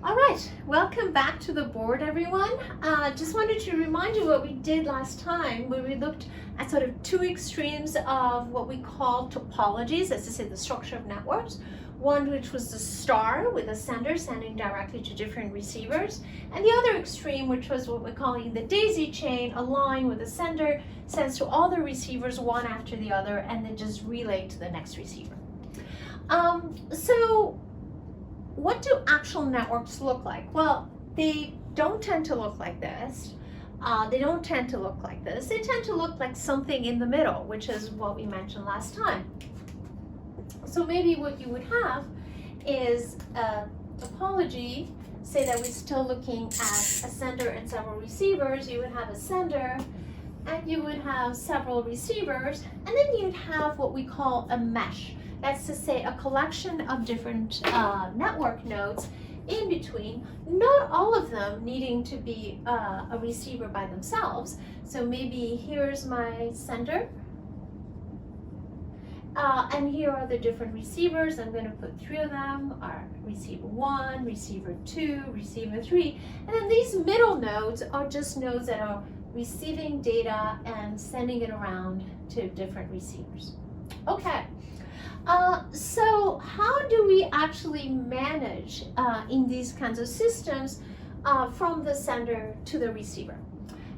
All right, welcome back to the board, everyone. Just wanted to remind you what we did last time, where we looked at sort of two extremes of what we call topologies, as to say the structure of networks. One which was the star with a sender sending directly to different receivers, and the other extreme which was what we're calling the daisy chain, a line where the sender sends to all the receivers one after the other and then just relay to the next receiver. So what do actual networks look like? Well, they don't tend to look like this. They don't tend to look like this. They tend to look like something in the middle, which is what we mentioned last time. So maybe what you would have is a topology, say that we're still looking at a sender and several receivers. You would have a sender and you would have several receivers, and then you'd have what we call a mesh. That's to say a collection of different network nodes in between, not all of them needing to be a receiver by themselves. So maybe here's my sender, and here are the different receivers. I'm going to put three of them, are receiver 1, receiver 2, receiver 3, and then these middle nodes are just nodes that are receiving data and sending it around to different receivers. Okay. So how do we actually manage in these kinds of systems from the sender to the receiver?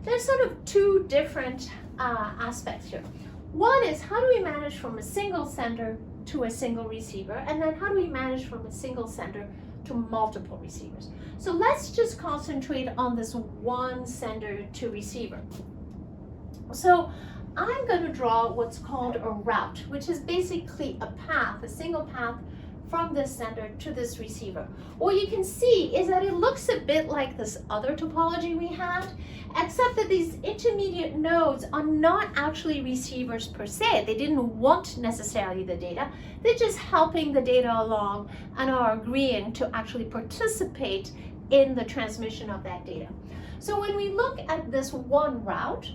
There's sort of two different aspects here. One is, how do we manage from a single sender to a single receiver? And then how do we manage from a single sender to multiple receivers? So let's just concentrate on this one sender to receiver. So I'm going to draw what's called a route, which is basically a path, a single path from this sender to this receiver. What you can see is that it looks a bit like this other topology we had, except that these intermediate nodes are not actually receivers per se. They didn't want necessarily the data. They're just helping the data along and are agreeing to actually participate in the transmission of that data. So when we look at this one route,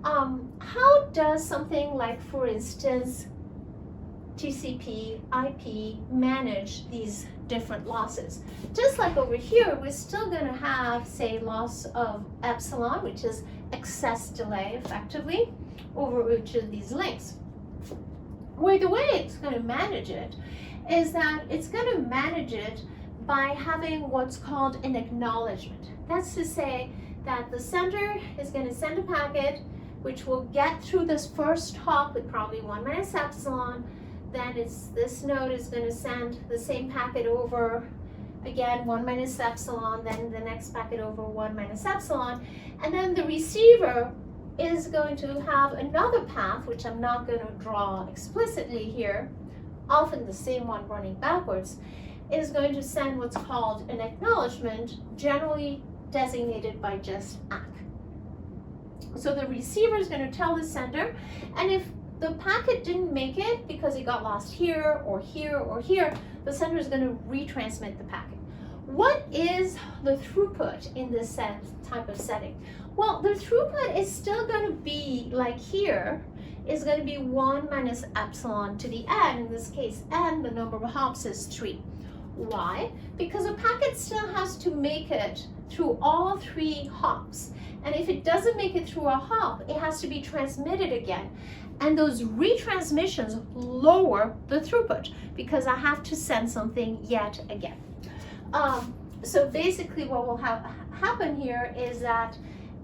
how does something like, for instance, TCP, IP manage these different losses? Just like over here, we're still going to have, say, loss of epsilon, which is excess delay, effectively, over each of these links. Well, the way it's going to manage it is that it's going to manage it by having what's called an acknowledgement. That's to say that the sender is going to send a packet which will get through this first hop with probably 1 minus epsilon. Then this node is going to send the same packet over, again, 1 minus epsilon, then the next packet over 1 minus epsilon. And then the receiver is going to have another path, which I'm not going to draw explicitly here, often the same one running backwards, is going to send what's called an acknowledgement, generally designated by just ACK. So the receiver is going to tell the sender, and if the packet didn't make it because it got lost here or here or here, the sender is going to retransmit the packet. What is the throughput in this type of setting? Well, the throughput is still going to be like here, is going to be 1 minus epsilon to the n. In this case, n, the number of hops is 3. Why? Because a packet still has to make it through all 3 hops. And if it doesn't make it through a hop, it has to be transmitted again. And those retransmissions lower the throughput because I have to send something yet again. So basically what will happen here is that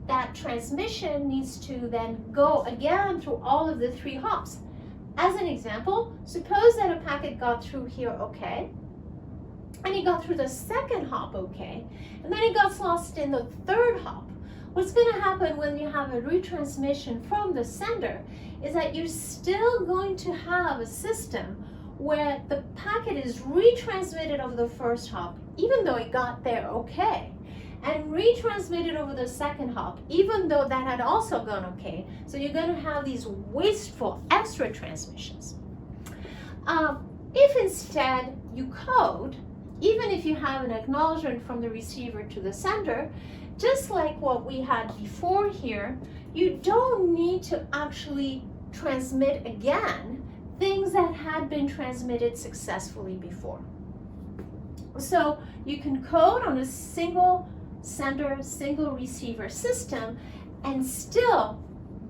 that transmission needs to then go again through all of the 3 hops. As an example, suppose that a packet got through here okay, and it got through the second hop okay, and then it got lost in the third hop. What's going to happen when you have a retransmission from the sender is that you're still going to have a system where the packet is retransmitted over the first hop, even though it got there okay, and retransmitted over the second hop, even though that had also gone okay. So you're going to have these wasteful extra transmissions. If instead you code, even if you have an acknowledgement from the receiver to the sender, just like what we had before here, you don't need to actually transmit again things that had been transmitted successfully before. So you can code on a single sender, single receiver system and still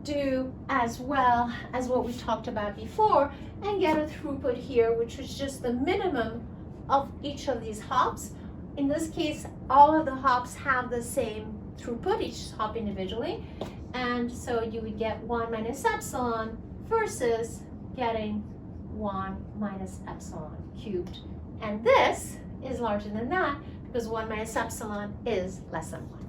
do as well as what we talked about before and get a throughput here, which is just the minimum of each of these hops. In this case, all of the hops have the same throughput, each hop individually. And so you would get 1 minus epsilon versus getting 1 minus epsilon cubed. And this is larger than that because 1 minus epsilon is less than 1.